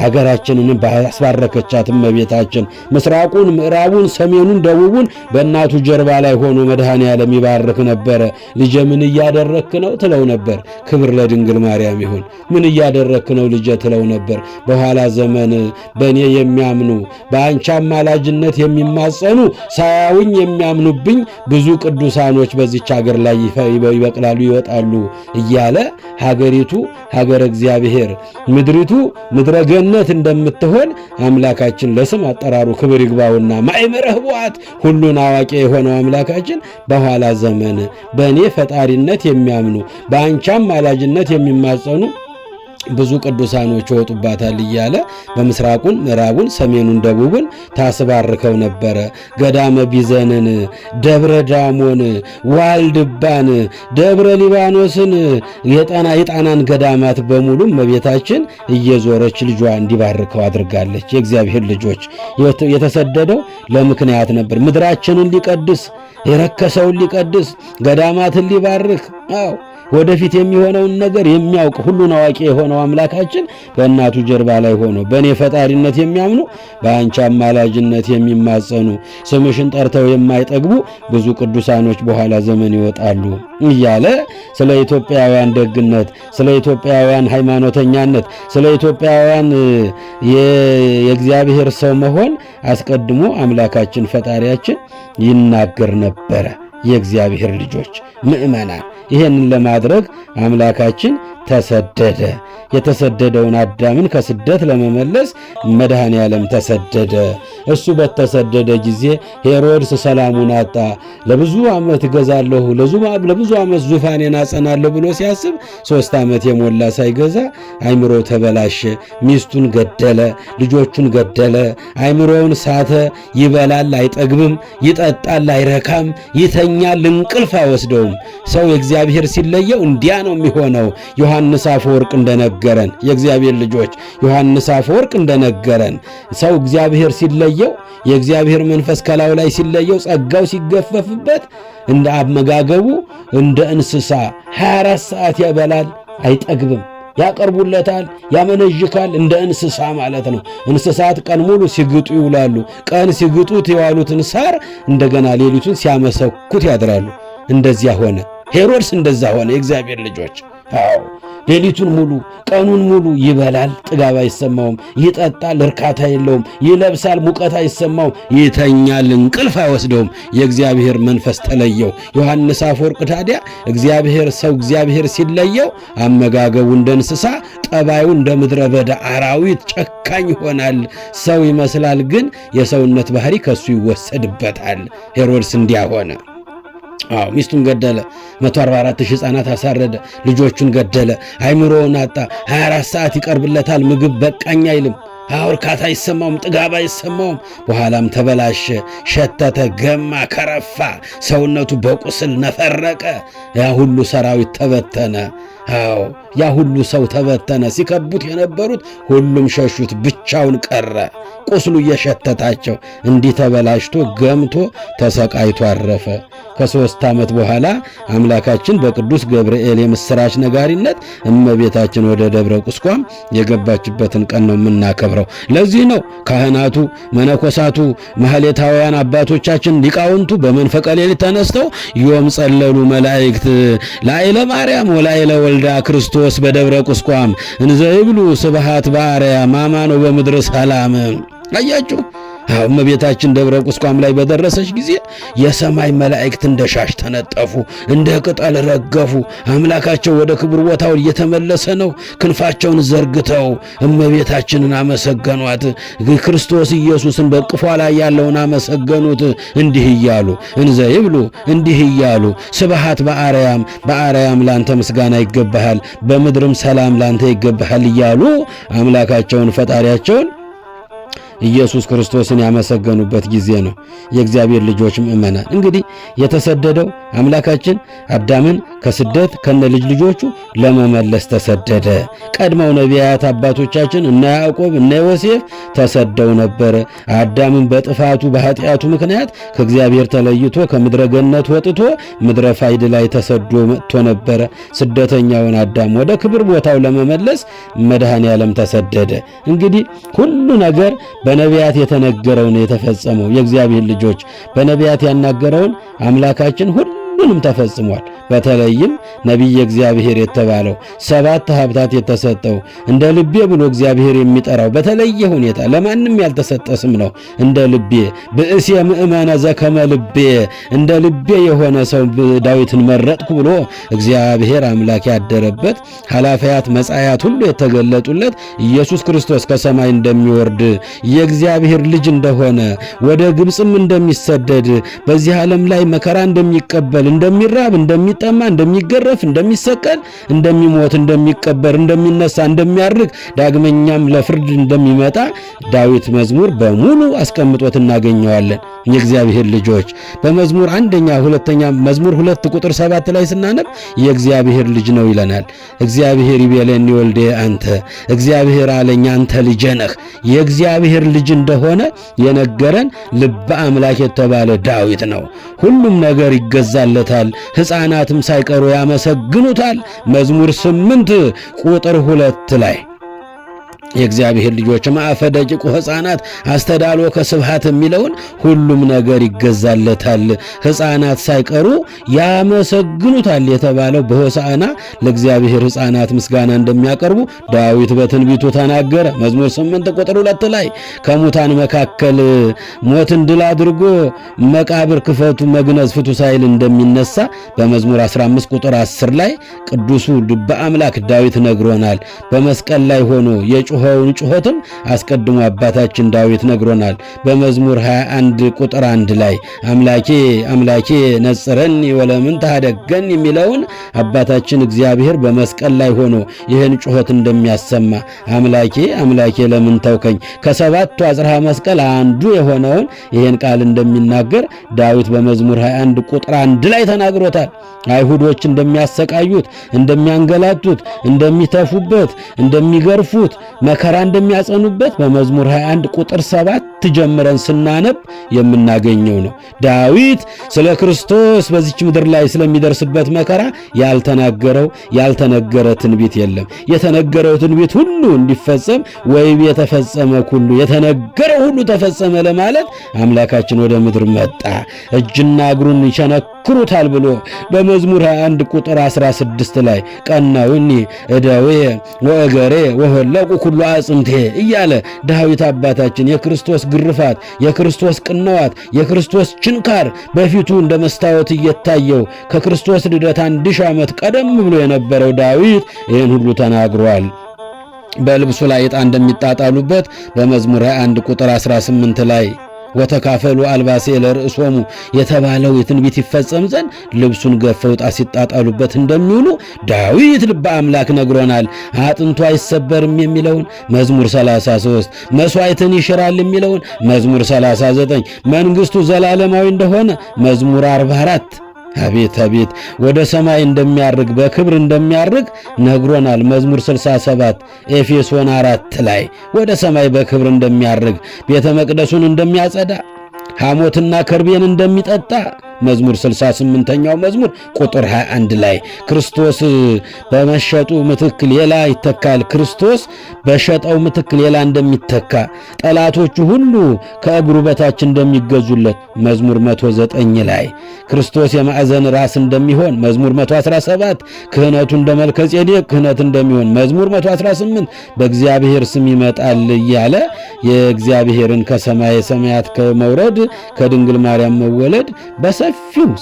ሀገራችንን ባስባረከቻት እመቤታችን ምስራቁን፣ ምዕራቡን፣ ሰሜኑን፣ ደቡቡን በእናቱ ጀርባ ላይ ሆኖ መድኃኔዓለም ይባርክ ነበረ። ልጄ ምን እያደረክ ነው ትለው ነበር። ክብር ለድንግል ማርያም ይሁን። ምን እያደረክ ነው ልጄ ትለው ነበር። በኋላ ዘመን በእኔ የሚያምኑ በአንቺ አማላጅነት የሚማጸኑ ሳያውኝ የሚያምኑብኝ ብዙ ቅዱሳኖች በዚች ሀገር ላይ ይበቅላሉ ይወጣሉ እያለ ሀገሪቱ ሀገረ እግዚአብሔር ምድሪቱ ምድረ ገነት እንደምትሆን አምላካችን ለስም አጠራሩ ክብር ይግባውና ማእምረ ኅቡዓት ሁሉን አዋቂ የሆነው አምላካችን በኋላ ዘመን በእኔ ፈጣሪነት የሚያምኑ በአንቺ አማላጅነት የሚማጸኑ ብዙ ቅዱሳኖች ይወጡባታል እያለ በምስራቁን፣ ምዕራቡን፣ ሰሜኑን፣ ደቡቡን ታስባርከው ነበረ። ገዳመ ቢዘንን፣ ደብረ ዳሞን፣ ዋልድባን፣ ደብረ ሊባኖስን የጣናን ገዳማት በሙሉ እመቤታችን እየዞረች ልጇ እንዲባርከው አድርጋለች። የእግዚአብሔር ልጆች የተሰደደው ለምክንያት ነበር። ምድራችንን ሊቀድስ የረከሰውን ሊቀድስ ገዳማትን ሊባርክ ወደፊት የሚሆነውን ነገር የሚያውቅ ሁሉን አዋቂ የሆነው አምላካችን በእናቱ ጀርባ ላይ ሆኖ በእኔ ፈጣሪነት የሚያምኑ በአንቺ አማላጅነት የሚማጸኑ ስምሽን ጠርተው የማይጠግቡ ብዙ ቅዱሳኖች በኋላ ዘመን ይወጣሉ እያለ ስለ ኢትዮጵያውያን ደግነት፣ ስለ ኢትዮጵያውያን ሃይማኖተኛነት፣ ስለ ኢትዮጵያውያን የእግዚአብሔር ሰው መሆን አስቀድሞ አምላካችን ፈጣሪያችን ይናገር ነበረ። የእግዚአብሔር ልጆች ምእመናን ይሄንን ለማድረግ አምላካችን ተሰደደ። የተሰደደውን አዳምን ከስደት ለመመለስ መድኃኔዓለም ተሰደደ። እሱ በተሰደደ ጊዜ ሄሮድስ ሰላሙን አጣ። ለብዙ ዓመት እገዛለሁ፣ ለብዙ ዓመት ዙፋኔን አጸናለሁ ብሎ ሲያስብ 3 ዓመት የሞላ ሳይገዛ አይምሮ ተበላሸ። ሚስቱን ገደለ፣ ልጆቹን ገደለ፣ አይምሮውን ሳተ። ይበላል አይጠግብም፣ ይጠጣል አይረካም፣ ይተኛል እንቅልፍ አይወስደውም። ሰው የእግዚአብሔር ሲለየው እንዲያ ነው የሚሆነው። ዮሐንስ አፈወርቅ እንደነገረን የእግዚአብሔር ልጆች ዮሐንስ አፈወርቅ እንደነገረን ሰው እግዚአብሔር ሲለየው የእግዚአብሔር መንፈስ ከላዩ ላይ ሲለየው ጸጋው ሲገፈፍበት እንደ አመጋገቡ እንደ እንስሳ 24 ሰዓት ያበላል አይጠግብም፣ ያቀርቡለታል፣ ያመነዥካል። እንደ እንስሳ ማለት ነው። እንስሳት ቀን ሙሉ ሲግጡ ይውላሉ። ቀን ሲግጡት የዋሉትን ሳር እንደገና ሌሊቱን ሲያመሰኩት ያድራሉ። እንደዚያ ሆነ። ሄሮድስ እንደዛ ሆነ። የእግዚአብሔር ልጆች አዎ ሌሊቱን ሙሉ ቀኑን ሙሉ ይበላል፣ ጥጋብ አይሰማውም፣ ይጠጣል፣ እርካታ የለውም፣ ይለብሳል፣ ሙቀት አይሰማውም፣ ይተኛል፣ እንቅልፍ አይወስደውም። የእግዚአብሔር መንፈስ ተለየው። ዮሐንስ አፈወርቅ ታዲያ እግዚአብሔር ሲለየው አመጋገቡ እንደ እንስሳ፣ ጠባዩ እንደ ምድረ በዳ አራዊት ጨካኝ ይሆናል። ሰው ይመስላል፣ ግን የሰውነት ባህሪ ከሱ ይወሰድበታል። ሄሮድስ እንዲያ ሆነ። ሚስቱን ገደለ። 144,000 ሕፃናት አሳረደ። ልጆቹን ገደለ። አይምሮውን አጣ። 24 ሰዓት ይቀርብለታል፣ ምግብ በቃኝ አይልም። እርካታ አይሰማውም፣ ጥጋብ አይሰማውም። በኋላም ተበላሸ፣ ሸተተ፣ ገማ፣ ከረፋ፣ ሰውነቱ በቁስል ነፈረቀ። ያ ሁሉ ሰራዊት ተበተነ። ያ ሁሉ ሰው ተበተነ። ሲከቡት የነበሩት ሁሉም ሸሹት፣ ብቻውን ቀረ። ቁስሉ እየሸተታቸው እንዲህ ተበላሽቶ ገምቶ ተሰቃይቶ አረፈ። ከ3 ዓመት በኋላ አምላካችን በቅዱስ ገብርኤል የምስራች ነጋሪነት እመቤታችን ወደ ደብረ ቁስቋም የገባችበትን ቀን ነው የምናከብረው። ለዚህ ነው ካህናቱ፣ መነኮሳቱ፣ ማህሌታውያን አባቶቻችን ሊቃውንቱ በመንፈቀ ሌሊት ተነስተው ዮም ጸለሉ መላእክት ላዕለ ማርያም ወላዕለ ወልዳ ክርስቶስ በደብረ ቁስቋም እንዘ ይብሉ ስብሐት በአርያም አማኖ በምድር ሰላም። አያችሁ እመቤታችን ደብረ ቁስቋም ላይ በደረሰች ጊዜ የሰማይ መላእክት እንደ ሻሽ ተነጠፉ፣ እንደ ቅጠል ረገፉ። አምላካቸው ወደ ክብር ቦታው እየተመለሰ ነው። ክንፋቸውን ዘርግተው እመቤታችንን አመሰገኗት። ክርስቶስ ኢየሱስን በቅፏ ላይ ያለውን አመሰገኑት። እንዲህ እያሉ እንዘ ይብሉ፣ እንዲህ እያሉ ስብሐት በአርያም ላንተ ምስጋና ይገባሃል፣ በምድርም ሰላም ላንተ ይገባሃል እያሉ አምላካቸውን ፈጣሪያቸውን ኢየሱስ ክርስቶስን ያመሰገኑበት ጊዜ ነው። የእግዚአብሔር ልጆች ምእመናን እንግዲህ የተሰደደው አምላካችን አዳምን ከስደት ከነ ልጆቹ ለመመለስ ተሰደደ። ቀድመው ነቢያት አባቶቻችን እነ ያዕቆብ እነ ዮሴፍ ተሰደው ነበር። አዳምን በጥፋቱ በኃጢአቱ ምክንያት ከእግዚአብሔር ተለይቶ ከምድረ ገነት ወጥቶ ምድረ ፋይድ ላይ ተሰዶ መጥቶ ነበረ። ስደተኛውን አዳም ወደ ክብር ቦታው ለመመለስ መድኃኔ ዓለም ተሰደደ። እንግዲህ ሁሉ ነገር በነቢያት የተነገረውን የተፈጸመው የእግዚአብሔር ልጆች በነቢያት ያናገረውን አምላካችን ሁሉንም ተፈጽሟል። በተለይም ነቢየ እግዚአብሔር የተባለው 7 ሀብታት የተሰጠው እንደ ልቤ ብሎ እግዚአብሔር የሚጠራው በተለየ ሁኔታ ለማንም ያልተሰጠ ስም ነው። እንደ ልቤ ብእሴ ምእመነ ዘከመ ልቤ፣ እንደ ልቤ የሆነ ሰው ዳዊትን መረጥኩ ብሎ እግዚአብሔር አምላክ ያደረበት ኃላፊያት መጻያት ሁሉ የተገለጡለት ኢየሱስ ክርስቶስ ከሰማይ እንደሚወርድ የእግዚአብሔር ልጅ እንደሆነ ወደ ግብፅም እንደሚሰደድ በዚህ ዓለም ላይ መከራ እንደሚቀበል እንደሚራብ እንደሚጠማ እንደሚገረፍ እንደሚሰቀል እንደሚሞት እንደሚቀበር እንደሚነሳ እንደሚያርግ ዳግመኛም ለፍርድ እንደሚመጣ ዳዊት መዝሙር በሙሉ አስቀምጦት እናገኘዋለን። የእግዚአብሔር ልጆች በመዝሙር 1ኛ መዝሙር 2 ቁጥር 7 ላይ ስናነብ የእግዚአብሔር ልጅ ነው ይለናል። እግዚአብሔር ይቤለኒ ወልዴ አንተ፣ እግዚአብሔር አለኝ አንተ ልጄ ነህ። የእግዚአብሔር ልጅ እንደሆነ የነገረን ልበ አምላክ የተባለ ዳዊት ነው። ሁሉም ነገር ይገዛለታል፣ ሕፃናትም ሳይቀሩ ያመሰግኑታል። መዝሙር 8 ቁጥር 2 ላይ የእግዚአብሔር ልጆች ማዕፈ ደቂቁ ሕፃናት አስተዳሎ ከስብሃት የሚለውን ሁሉም ነገር ይገዛለታል፣ ሕፃናት ሳይቀሩ ያመሰግኑታል የተባለው በሆሳዕና ለእግዚአብሔር ሕፃናት ምስጋና እንደሚያቀርቡ ዳዊት በትንቢቱ ተናገረ። መዝሙር 8 ቁጥር 2 ላይ ከሙታን መካከል ሞትን ድል አድርጎ መቃብር ክፈቱ መግነዝ ፍቱ ሳይል እንደሚነሳ በመዝሙር 15 ቁጥር 10 ላይ ቅዱሱ ልበ አምላክ ዳዊት ነግሮናል። በመስቀል ላይ ሆኖ የጮኸ የጮኸውን ጩኸትም አስቀድሞ አባታችን ዳዊት ነግሮናል። በመዝሙር 21 ቁጥር 1 ላይ አምላኬ አምላኬ ነጽረኒ ወለምን ታደገን የሚለውን አባታችን እግዚአብሔር በመስቀል ላይ ሆኖ ይህን ጩኸት እንደሚያሰማ አምላኬ አምላኬ ለምን ተውከኝ ከሰባቱ አጽርሐ መስቀል አንዱ የሆነውን ይህን ቃል እንደሚናገር ዳዊት በመዝሙር 21 ቁጥር 1 ላይ ተናግሮታል። አይሁዶች እንደሚያሰቃዩት፣ እንደሚያንገላቱት፣ እንደሚተፉበት፣ እንደሚገርፉት፣ መከራ እንደሚያጸኑበት በመዝሙር 21 ቁጥር 7 ጀምረን ስናነብ የምናገኘው ነው። ዳዊት ስለ ክርስቶስ በዚች ምድር ላይ ስለሚደርስበት መከራ ያልተናገረው ያልተነገረ ትንቢት የለም። የተነገረው ትንቢት ሁሉ እንዲፈጸም ወይም የተፈጸመ ሁሉ የተነገረው ሁሉ ተፈጸመ ለማለት አምላካችን ወደ ምድር መጣ። እጅና እግሩን ይቸነክሩታል ብሎ በመዝሙር 21 ቁጥር 16 ላይ ቀናውኒ እደዌ ወእገሬ ወሆለቁ ኩሉ አጽምቴ እያለ ዳዊት አባታችን የክርስቶስ ግርፋት፣ የክርስቶስ ቅንዋት፣ የክርስቶስ ችንካር በፊቱ እንደ መስታወት እየታየው ከክርስቶስ ልደት 1000 ዓመት ቀደም ብሎ የነበረው ዳዊት ይህን ሁሉ ተናግሯል። በልብሱ ላይ ዕጣ እንደሚጣጣሉበት በመዝሙር 21 ቁጥር 18 ላይ ወተካፈሉ አልባሴ ለርእሶሙ የተባለው የትንቢት ይፈጸም ዘንድ ልብሱን ገፈው ዕጣ ሲጣጣሉበት እንደሚውሉ ዳዊት ልበ አምላክ ነግሮናል። አጥንቱ አይሰበርም የሚለውን መዝሙር 33፣ መስዋዕትን ይሽራል የሚለውን መዝሙር 39፣ መንግስቱ ዘላለማዊ እንደሆነ መዝሙር 44። አቤት አቤት ወደ ሰማይ እንደሚያርግ በክብር እንደሚያርግ ነግሮናል። መዝሙር 67 ኤፌሶን 4 ላይ ወደ ሰማይ በክብር እንደሚያርግ ቤተ መቅደሱን እንደሚያጸዳ ሐሞትና ከርቤን እንደሚጠጣ መዝሙር 68ኛው መዝሙር ቁጥር 21 ላይ ክርስቶስ በመሸጡ ምትክ ሌላ ይተካል፣ ክርስቶስ በሸጠው ምትክ ሌላ እንደሚተካ ጠላቶቹ ሁሉ ከእግሩ በታች እንደሚገዙለት መዝሙር 109 ላይ ክርስቶስ የማዕዘን ራስ እንደሚሆን መዝሙር 117 ክህነቱ እንደ መልከጼዴቅ ክህነት እንደሚሆን መዝሙር 118 በእግዚአብሔር ስም ይመጣል እያለ የእግዚአብሔርን ከሰማይ ሰማያት ከመውረድ ከድንግል ማርያም መወለድ በሰፊው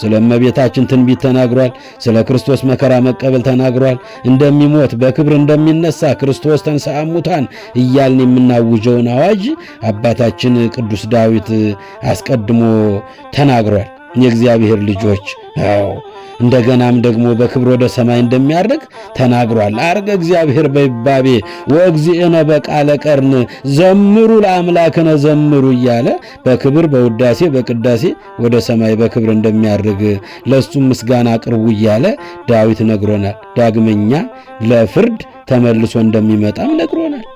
ስለ እመቤታችን ትንቢት ተናግሯል። ስለ ክርስቶስ መከራ መቀበል ተናግሯል። እንደሚሞት በክብር እንደሚነሳ ክርስቶስ ተንሥአ እሙታን እያልን የምናውጀውን አዋጅ አባታችን ቅዱስ ዳዊት አስቀድሞ ተናግሯል። የእግዚአብሔር ልጆች እንደገናም ደግሞ በክብር ወደ ሰማይ እንደሚያርግ ተናግሯል። አርገ እግዚአብሔር በይባቤ ወእግዚእነ በቃለ ቀርን ዘምሩ ለአምላክነ ዘምሩ እያለ በክብር በውዳሴ በቅዳሴ ወደ ሰማይ በክብር እንደሚያርግ ለሱም ምስጋና አቅርቡ እያለ ዳዊት ነግሮናል። ዳግመኛ ለፍርድ ተመልሶ እንደሚመጣም ነግሮናል።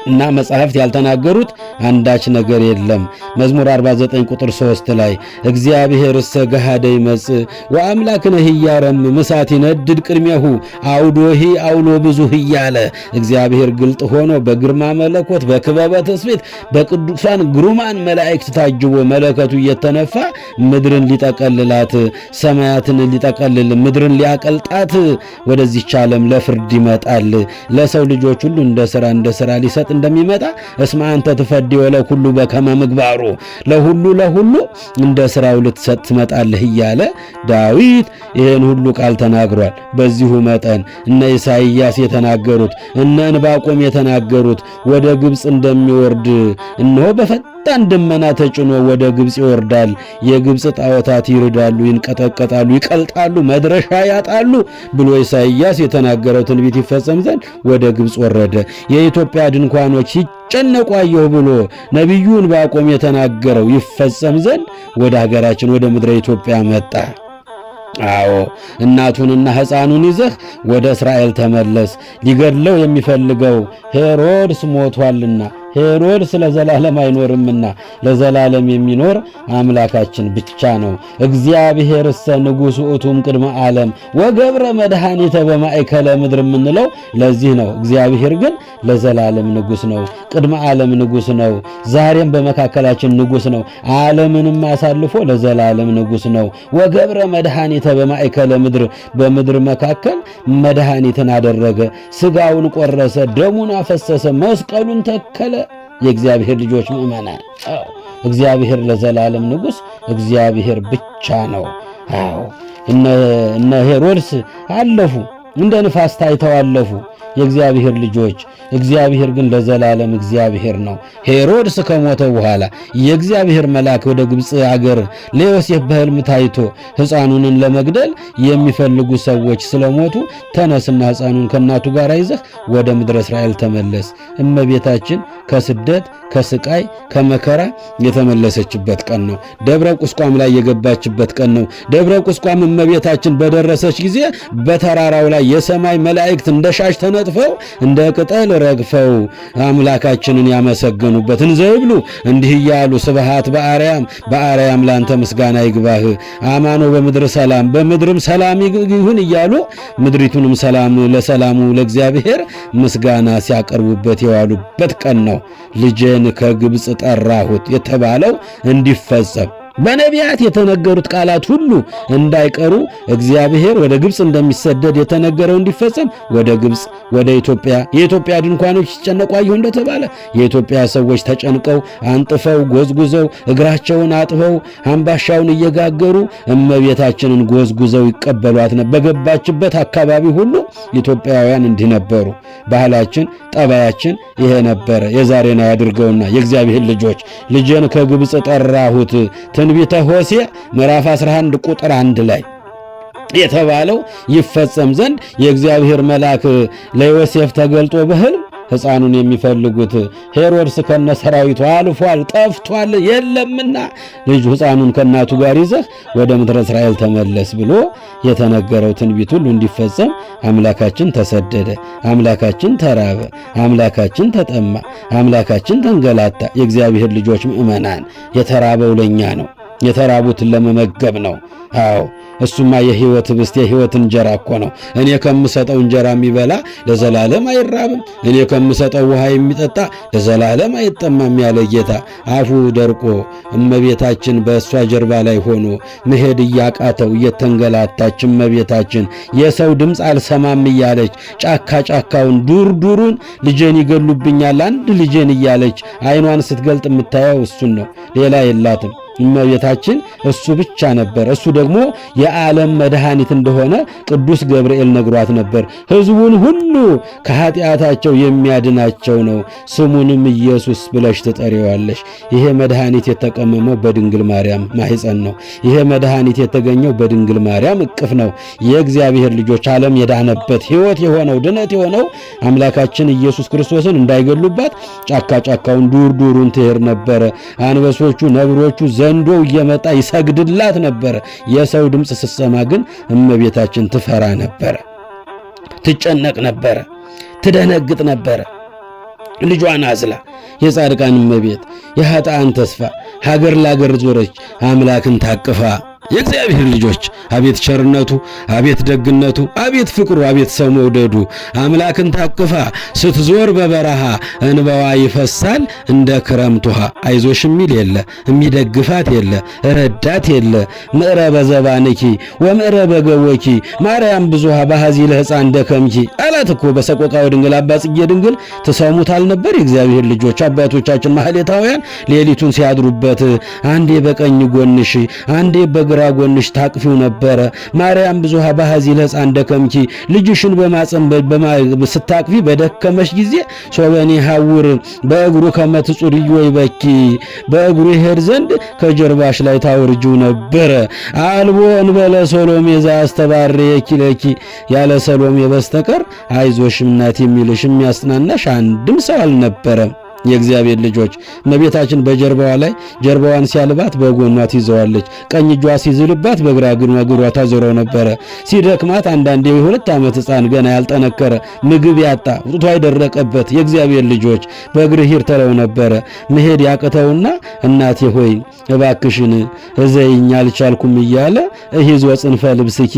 እና መጻሕፍት ያልተናገሩት አንዳች ነገር የለም። መዝሙር 49 ቁጥር 3 ላይ እግዚአብሔርሰ ገሃደ ይመጽእ ወአምላክነ ህያረም ምሳት ይነድድ ቅድሜሁ አውዶሂ አውሎ ብዙህ እያለ እግዚአብሔር ግልጥ ሆኖ በግርማ መለኮት በክበበ ትስብእት በቅዱሳን ግሩማን መላእክት ታጅቦ መለከቱ እየተነፋ ምድርን ሊጠቀልላት ሰማያትን ሊጠቀልል ምድርን ሊያቀልጣት ወደዚህች ዓለም ለፍርድ ይመጣል። ለሰው ልጆች ሁሉ እንደ ሥራ ሊሰጥ እንደሚመጣ እስመ አንተ ትፈድዮ ለኩሉ በከመ ምግባሩ ለሁሉ እንደ ሥራው ልትሰጥ ትመጣለህ እያለ ዳዊት ይህን ሁሉ ቃል ተናግሯል። በዚሁ መጠን እነ ኢሳይያስ የተናገሩት እነ ዕንባቆም የተናገሩት ወደ ግብፅ እንደሚወርድ እነሆ በፈጣን ደመና ተጭኖ ወደ ግብፅ ይወርዳል፣ የግብፅ ጣዖታት ይርዳሉ፣ ይንቀጠቀጣሉ፣ ይቀልጣሉ፣ መድረሻ ያጣሉ ብሎ ኢሳይያስ የተናገረው ትንቢት ይፈጸም ዘንድ ወደ ግብፅ ወረደ። የኢትዮጵያ ድንኳኖች ሲጨነቁ አየሁ ብሎ ነቢዩ ዕንባቆም የተናገረው ይፈጸም ዘንድ ወደ ሀገራችን ወደ ምድረ ኢትዮጵያ መጣ። አዎ እናቱንና ሕፃኑን ይዘህ ወደ እስራኤል ተመለስ፣ ሊገድለው የሚፈልገው ሄሮድስ ሞቷልና ሄሮድስ ለዘላለም አይኖርምና ለዘላለም የሚኖር አምላካችን ብቻ ነው። እግዚአብሔርሰ ንጉሥ ውእቱም ቅድመ ዓለም ወገብረ መድኃኒተ በማእከለ ምድር የምንለው ለዚህ ነው። እግዚአብሔር ግን ለዘላለም ንጉሥ ነው፣ ቅድመ ዓለም ንጉሥ ነው፣ ዛሬም በመካከላችን ንጉሥ ነው፣ ዓለምንም አሳልፎ ለዘላለም ንጉሥ ነው። ወገብረ መድኃኒተ በማእከለ ምድር በምድር መካከል መድኃኒትን አደረገ፣ ሥጋውን ቆረሰ፣ ደሙን አፈሰሰ፣ መስቀሉን ተከለ። የእግዚአብሔር ልጆች ምእመናን እግዚአብሔር ለዘላለም ንጉሥ እግዚአብሔር ብቻ ነው። አዎ እነ ሄሮድስ አለፉ፣ እንደ ንፋስ ታይተው አለፉ። የእግዚአብሔር ልጆች፣ እግዚአብሔር ግን ለዘላለም እግዚአብሔር ነው። ሄሮድስ ከሞተ በኋላ የእግዚአብሔር መልአክ ወደ ግብፅ አገር ለዮሴፍ በሕልም ታይቶ ሕፃኑንን ለመግደል የሚፈልጉ ሰዎች ስለሞቱ ተነስና ሕፃኑን ከእናቱ ጋር ይዘህ ወደ ምድረ እስራኤል ተመለስ። እመቤታችን ከስደት ከስቃይ ከመከራ የተመለሰችበት ቀን ነው። ደብረ ቁስቋም ላይ የገባችበት ቀን ነው። ደብረ ቁስቋም እመቤታችን በደረሰች ጊዜ በተራራው ላይ የሰማይ መላእክት እንደ ሻሽ ተነጥፈው እንደ ቅጠል ረግፈው አምላካችንን ያመሰገኑበት እንዘይብሉ እንዲህ እያሉ ስብሃት በአርያም ላንተ ምስጋና ይግባህ፣ አማኖ በምድር ሰላም በምድርም ሰላም ይሁን እያሉ ምድሪቱንም ለሰላሙ ለእግዚአብሔር ምስጋና ሲያቀርቡበት የዋሉበት ቀን ነው። ልጄን ከግብፅ ጠራሁት የተባለው እንዲፈጸም በነቢያት የተነገሩት ቃላት ሁሉ እንዳይቀሩ እግዚአብሔር ወደ ግብፅ እንደሚሰደድ የተነገረው እንዲፈጸም ወደ ግብፅ ወደ ኢትዮጵያ የኢትዮጵያ ድንኳኖች ሲጨነቁ አየሁ እንደተባለ የኢትዮጵያ ሰዎች ተጨንቀው አንጥፈው ጎዝጉዘው እግራቸውን አጥበው አምባሻውን እየጋገሩ እመቤታችንን ጎዝጉዘው ይቀበሏት ነበር። በገባችበት አካባቢ ሁሉ ኢትዮጵያውያን እንዲህ ነበሩ። ባህላችን ጠባያችን ይሄ ነበረ። የዛሬን ያድርገውና የእግዚአብሔር ልጆች ልጄን ከግብፅ ጠራሁት ትንቢተ ሆሴዕ ምዕራፍ 11 ቁጥር 1 ላይ የተባለው ይፈጸም ዘንድ የእግዚአብሔር መልአክ ለዮሴፍ ተገልጦ በሕልም ሕፃኑን የሚፈልጉት ሄሮድስ ከነሰራዊቱ አልፏል፣ ጠፍቷል፣ የለምና ልጅ ሕፃኑን ከእናቱ ጋር ይዘህ ወደ ምድረ እስራኤል ተመለስ ብሎ የተነገረው ትንቢት ሁሉ እንዲፈጸም አምላካችን ተሰደደ፣ አምላካችን ተራበ፣ አምላካችን ተጠማ፣ አምላካችን ተንገላታ። የእግዚአብሔር ልጆች ምእመናን የተራበው ለኛ ነው፣ የተራቡትን ለመመገብ ነው። አዎ እሱማ የሕይወት ኅብስት የሕይወት እንጀራ እኮ ነው። እኔ ከምሰጠው እንጀራ የሚበላ ለዘላለም አይራብም፣ እኔ ከምሰጠው ውሃ የሚጠጣ ለዘላለም አይጠማም ያለ ጌታ አፉ ደርቆ እመቤታችን በእሷ ጀርባ ላይ ሆኖ መሄድ እያቃተው እየተንገላታች እመቤታችን የሰው ድምፅ አልሰማም እያለች ጫካ ጫካውን ዱር ዱሩን ልጄን ይገሉብኛል አንድ ልጄን እያለች ዓይኗን ስትገልጥ የምታየው እሱን ነው፣ ሌላ የላትም። እመቤታችን እሱ ብቻ ነበር። እሱ ደግሞ የዓለም መድኃኒት እንደሆነ ቅዱስ ገብርኤል ነግሯት ነበር። ሕዝቡን ሁሉ ከኃጢአታቸው የሚያድናቸው ነው፣ ስሙንም ኢየሱስ ብለሽ ትጠሪዋለሽ። ይሄ መድኃኒት የተቀመመው በድንግል ማርያም ማኅፀን ነው። ይሄ መድኃኒት የተገኘው በድንግል ማርያም እቅፍ ነው። የእግዚአብሔር ልጆች ዓለም የዳነበት ሕይወት የሆነው ድነት የሆነው አምላካችን ኢየሱስ ክርስቶስን እንዳይገሉባት ጫካ ጫካውን ዱር ዱሩን ትሄድ ነበረ። አንበሶቹ ነብሮቹ ዘንዶው እየመጣ ይሰግድላት ነበረ። የሰው ድምፅ ስትሰማ ግን እመቤታችን ትፈራ ነበረ፣ ትጨነቅ ነበረ፣ ትደነግጥ ነበረ። ልጇን አዝላ የጻድቃን እመቤት የኃጥአን ተስፋ ሀገር ላገር ዞረች አምላክን ታቅፋ። የእግዚአብሔር ልጆች አቤት ቸርነቱ፣ አቤት ደግነቱ፣ አቤት ፍቅሩ፣ አቤት ሰው መውደዱ። አምላክን ታቅፋ ስትዞር በበረሃ እንባዋ ይፈሳል እንደ ክረምት ውሃ። አይዞሽ የሚል የለ፣ የሚደግፋት የለ፣ ረዳት የለ። ምዕረበ ዘባንኪ ወምዕረበ ገቦኪ ማርያም ብዙሃ ባሃዚ ለሕፃን ደከምኪ አላት እኮ በሰቆቃወ ድንግል አባ ጽጌ ድንግል። ትሰሙት አልነበር? የእግዚአብሔር ልጆች አባቶቻችን ማህሌታውያን ሌሊቱን ሲያድሩበት አንዴ በቀኝ ጎንሽ አንዴ በግራ ጎንሽ ታቅፊው ነበረ። ማርያም ብዙሃ ባሃዚ ለሕፃን ደከምኪ ልጅሽን በማጸን ስታቅፊ በደከመሽ ጊዜ ሶበኒ ሐውር በእግሩ ከመትጹርዮ ይበኪ በእግሩ ይሄድ ዘንድ ከጀርባሽ ላይ ታወርጂው ነበረ። አልቦ እንበለ ሰሎሜ ዘአስተባርየኪ ለኪ ያለ ሰሎሜ በስተቀር አይዞሽ እናት የሚልሽ የሚያጽናናሽ አንድም ሰው አልነበረም። የእግዚአብሔር ልጆች እመቤታችን በጀርባዋ ላይ ጀርባዋን ሲያልባት በጎኗ ትይዘዋለች። ቀኝ እጇ ሲዝልባት በግራ እግሯ ታዞረው ነበረ። ሲደክማት አንዳንዴ የ2 ዓመት ሕፃን ገና ያልጠነከረ ምግብ ያጣ ጡቷ የደረቀበት የእግዚአብሔር ልጆች በእግርህ ሂድ ተለው ነበረ። መሄድ ያቅተውና እናቴ ሆይ እባክሽን እዘይኝ አልቻልኩም እያለ እሂዝ ወጽንፈ ልብስኪ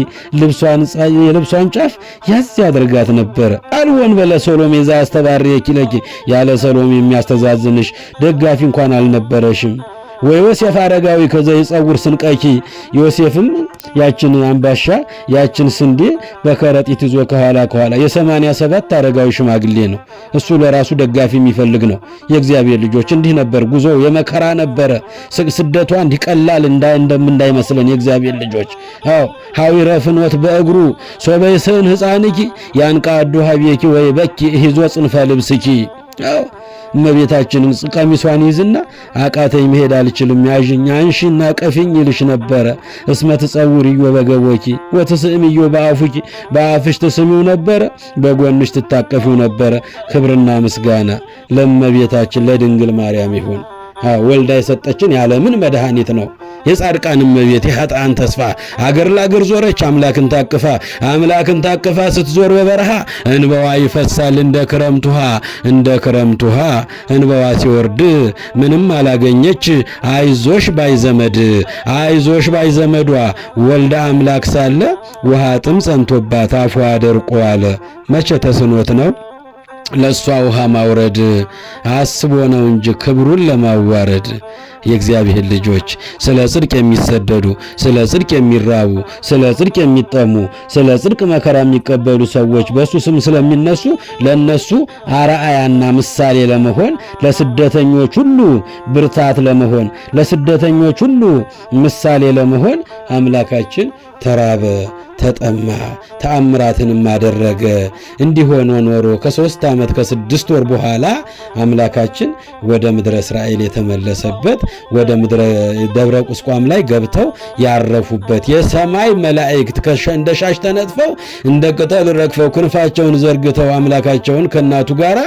የልብሷን ጫፍ ያዝ ያደርጋት ነበረ። አልወን በለ ሰሎሜ ዘአስተባርየኪ ለኪ ያለ ሰሎሜ የሚያስተዛዝንሽ ደጋፊ እንኳን አልነበረሽም። ወዮሴፍ አረጋዊ ከዘ ይጸውር ስንቀኪ ዮሴፍም ያችን አምባሻ ያችን ስንዴ በከረጢት ይዞ ከኋላ የ87 አረጋዊ ሽማግሌ ነው። እሱ ለራሱ ደጋፊ የሚፈልግ ነው። የእግዚአብሔር ልጆች እንዲህ ነበር ጉዞ፣ የመከራ ነበረ። ስደቷ እንዲቀላል እንዳይመስለን የእግዚአብሔር ልጆች። አዎ ሐዊረ ፍኖት በእግሩ ሶበይስን ሕፃንኪ ያንቃዱ ሀቤኪ ወይ በኪ ይዞ ጽንፈ ልብስኪ። አዎ እመቤታችንን ቀሚሷን ይዝና አቃተኝ መሄድ አልችልም ያዥኝ አንሺና ቀፊኝ ይልሽ ነበረ። እስመ ትጸውሪዮ በገቦኪ ወትስእምዮ በአፉኪ በአፍሽ ትስሚው ነበረ፣ በጎንሽ ትታቀፊው ነበረ። ክብርና ምስጋና ለእመቤታችን ለድንግል ማርያም ይሁን። ወልዳ የሰጠችን ያለምን መድኃኒት ነው። የጻድቃን እመቤት የኃጥአን ተስፋ አገር ላገር ዞረች አምላክን ታቅፋ ስትዞር በበረሃ እንበዋ ይፈሳል እንደ ክረምት ውሃ እንበዋ ሲወርድ ምንም አላገኘች። አይዞሽ ባይ ዘመዷ ወልዳ አምላክ ሳለ ውሃ ጥም ጸንቶባት አፏ ደርቆ አለ። መቼ ተስኖት ነው ለሷ ውሃ ማውረድ? አስቦ ነው እንጂ ክብሩን ለማዋረድ። የእግዚአብሔር ልጆች ስለ ጽድቅ የሚሰደዱ፣ ስለ ጽድቅ የሚራቡ፣ ስለ ጽድቅ የሚጠሙ፣ ስለ ጽድቅ መከራ የሚቀበሉ ሰዎች በሱ ስም ስለሚነሱ ለነሱ አርአያና ምሳሌ ለመሆን፣ ለስደተኞች ሁሉ ብርታት ለመሆን፣ ለስደተኞች ሁሉ ምሳሌ ለመሆን አምላካችን ተራበ፣ ተጠማ፣ ተአምራትንም አደረገ። እንዲሆኖ ኖሮ ከ3 ዓመት ከ6 ወር በኋላ አምላካችን ወደ ምድረ እስራኤል የተመለሰበት ወደ ምድረ ደብረ ቁስቋም ላይ ገብተው ያረፉበት የሰማይ መላእክት እንደ ሻሽ ተነጥፈው እንደ ቅጠል ረግፈው ክንፋቸውን ዘርግተው አምላካቸውን ከእናቱ ጋር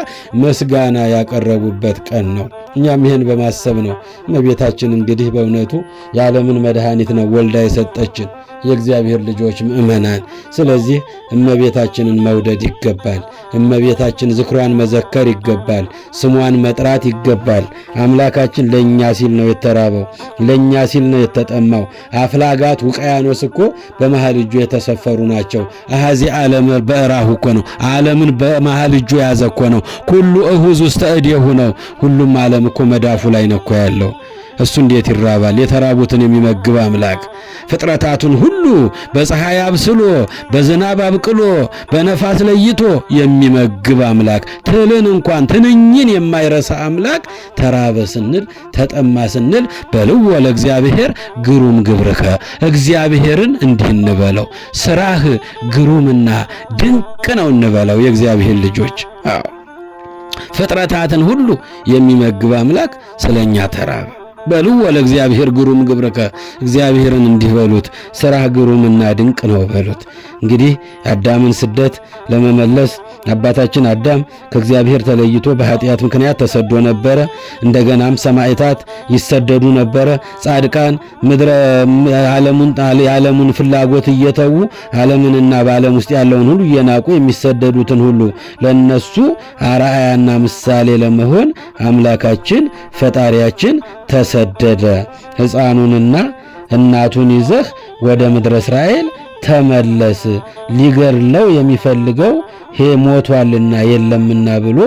ምስጋና ያቀረቡበት ቀን ነው። እኛም ይህን በማሰብ ነው እመቤታችን እንግዲህ በእውነቱ የዓለምን መድኃኒት ነው ወልዳ የሰጠችን የእግዚአብሔር ልጆች ምእመናን። ስለዚህ እመቤታችንን መውደድ ይገባል። እመቤታችን ዝክሯን መዘከር ይገባል። ስሟን መጥራት ይገባል። አምላካችን ለኛ ሲል ነው የተራበው፣ ለኛ ሲል ነው የተጠማው። አፍላጋት ውቅያኖስ እኮ በመሃል እጁ የተሰፈሩ ናቸው። አሃዚ ዓለም በእራሁ እኮ ነው። ዓለምን በመሃል እጁ ያዘ እኮ ነው። ኩሉ እሁዝ ውስተ እዴሁ ነው። ሁሉም ዓለም እኮ መዳፉ ላይ ነው እኮ ያለው። እሱ እንዴት ይራባል? የተራቡትን የሚመግብ አምላክ ፍጥረታቱን ሁሉ በፀሐይ አብስሎ በዝናብ አብቅሎ በነፋስ ለይቶ የሚመግብ አምላክ ትልን እንኳን ትንኝን የማይረሳ አምላክ ተራበ ስንል ተጠማ ስንል በልዎ ለእግዚአብሔር ግሩም ግብርከ እግዚአብሔርን እንዲህ እንበለው ስራህ ግሩምና ድንቅ ነው እንበለው። የእግዚአብሔር ልጆች ፍጥረታትን ሁሉ የሚመግብ አምላክ ስለኛ ተራበ። በልዎ ለእግዚአብሔር ግሩም ግብርከ እግዚአብሔርን እንዲህ በሉት ሥራህ ግሩምና ድንቅ ነው በሉት። እንግዲህ የአዳምን ስደት ለመመለስ አባታችን አዳም ከእግዚአብሔር ተለይቶ በኃጢአት ምክንያት ተሰዶ ነበረ። እንደገናም ሰማዕታት ይሰደዱ ነበረ። ጻድቃን የዓለሙን ፍላጎት እየተዉ ዓለምንና በዓለም ውስጥ ያለውን ሁሉ እየናቁ የሚሰደዱትን ሁሉ ለነሱ አርአያና ምሳሌ ለመሆን አምላካችን ፈጣሪያችን ተሰደደ። ሕፃኑንና እናቱን ይዘህ ወደ ምድረ እስራኤል ተመለስ፣ ሊገድለው የሚፈልገው ሞቷልና የለምና ብሎ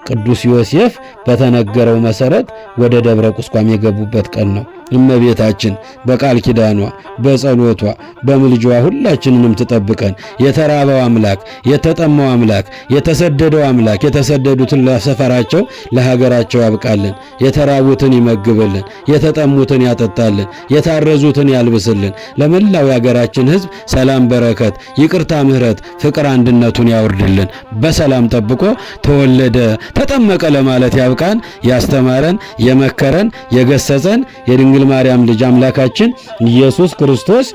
ቅዱስ ዮሴፍ በተነገረው መሰረት ወደ ደብረ ቁስቋም የገቡበት ቀን ነው። እመቤታችን በቃል ኪዳኗ በጸሎቷ በምልጃዋ ሁላችንንም ትጠብቀን። የተራበው አምላክ፣ የተጠማው አምላክ፣ የተሰደደው አምላክ የተሰደዱትን ለሰፈራቸው ለሀገራቸው ያብቃልን። የተራቡትን ይመግብልን፣ የተጠሙትን ያጠጣልን፣ የታረዙትን ያልብስልን። ለመላው የሀገራችን ሕዝብ ሰላም፣ በረከት፣ ይቅርታ፣ ምሕረት፣ ፍቅር፣ አንድነቱን ያወርድልን። በሰላም ጠብቆ ተወለደ ተጠመቀ ለማለት ያብቃን። ያስተማረን የመከረን የገሰጸን የድንግል ማርያም ልጅ አምላካችን ኢየሱስ ክርስቶስ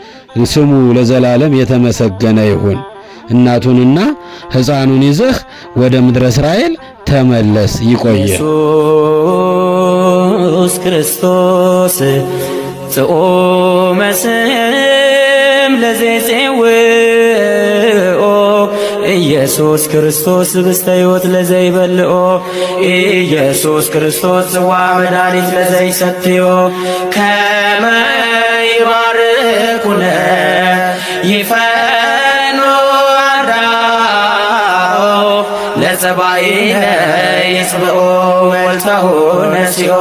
ስሙ ለዘላለም የተመሰገነ ይሁን። እናቱንና ሕፃኑን ይዘህ ወደ ምድረ እስራኤል ተመለስ። ይቆየ ኢየሱስ ክርስቶስ ጽኦመ ስም ለዘይጼውኦ ኢየሱስ ክርስቶስ ብስተ ሕይወት ለዘይበልኦ ኢየሱስ ክርስቶስ ጽዋ መድኃኒት ለዘይሰትዮ ከመ ይባርኩነ ይፈኖ አዳኦ ለጸባኢነ ይጽብኦ ወልታሁ ነሲኦ